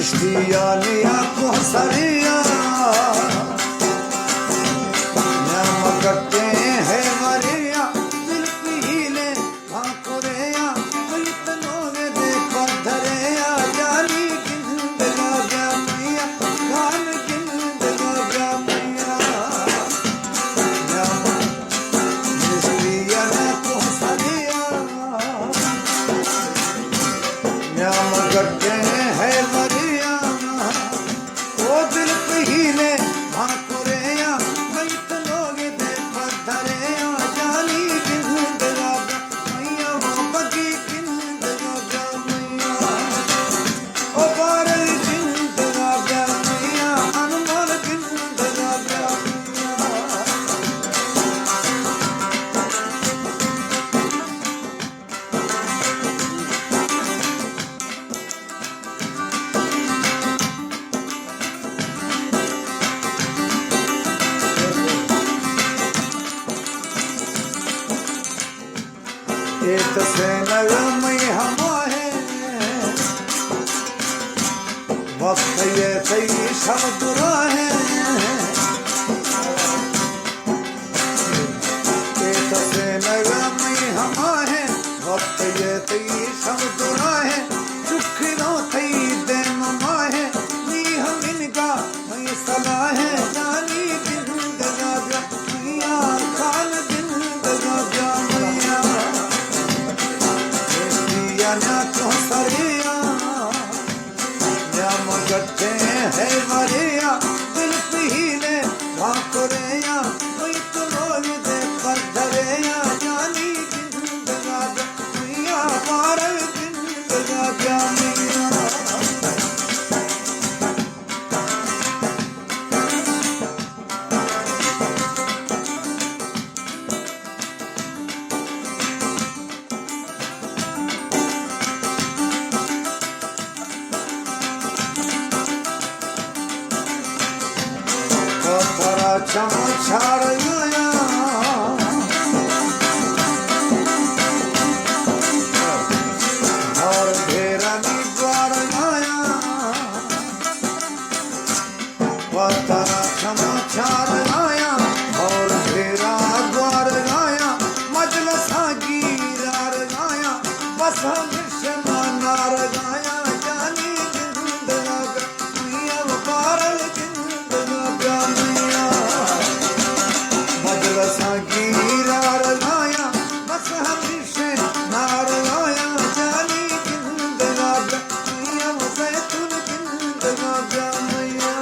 Cristiania com saria Namagate hai Maria dil pile aankoreya itnoge de padhareya jani kindaga gamaya khan kindaga gamaya Cristiania com saria Namagate hai Maria o dil pile aankoreya itnoge de padhareya jani kindaga gamaya bagi kindaga gamaya o paral kindaga gamaya anumal kindaga gamaya एक से नगमई हम है वक्त ये कई शब्द है एक से नगमई हम है वक्त ये कई शब्द है सुख नो थई दे ममा है नी हम इनका मई सलाह है जानी दिन दगा गया खान दिन दगा गया मैया Cristiania con saria Namagate hai Maria dil pile aankoreya itnoge de padhareya jani kindaga gamaya paral kindaga gamaya Patara cham chhar gaya aur ghera dwar gaya Patara cham chhar gaya aur ghera dwar gaya majlis girar gaya bas mishmanar gaya jani kindaga gamaya paral kindaga gamaya majlis girar gaya bas mishmanar gaya jani kindaga gamaya zaitun kindaga gamaya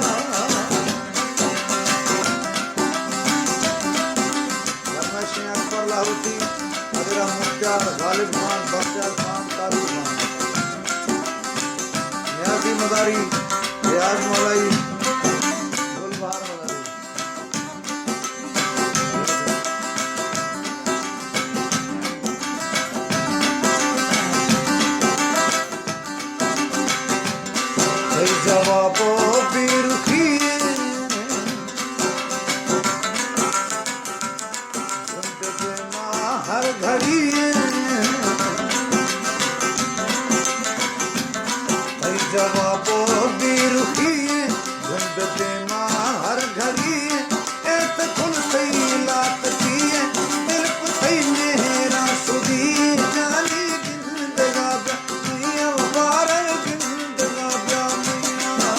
Farmashi Akbar Lahuti Adira Mukhtar Ghalib Khan Bakhtiar Khan Tariq Khan Niyazi Madari Riyaz Malai Gulbahar Madari Hey jawabo birukhiye zindagi mein har ghadi Hey jawabo birukhiye zindagi mein har ghadi et khul sahi lat kiye dil ko sahi mehra sudi jani kindaga gamaya paral kindaga gamaya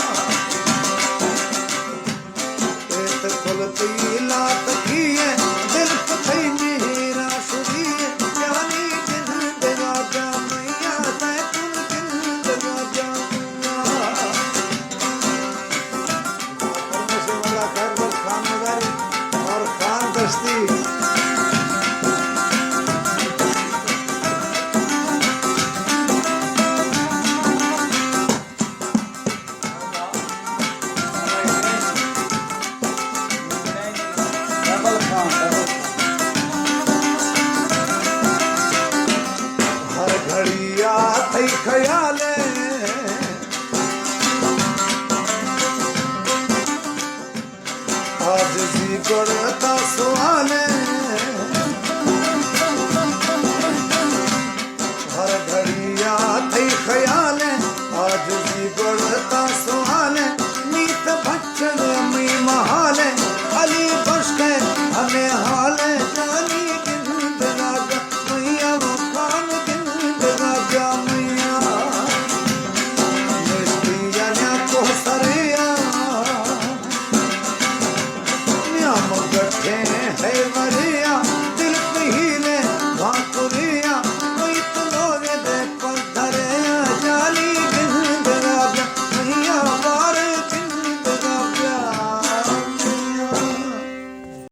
et khul sahi lat kiye dil ko sahi mehra sudi jani kindaga gamaya zaitun kindaga gamaya Farmashi wala Khairul Khan Madari और खान दस्ती हर घड़िया थई ख्याले आज जी गड़ता सवाले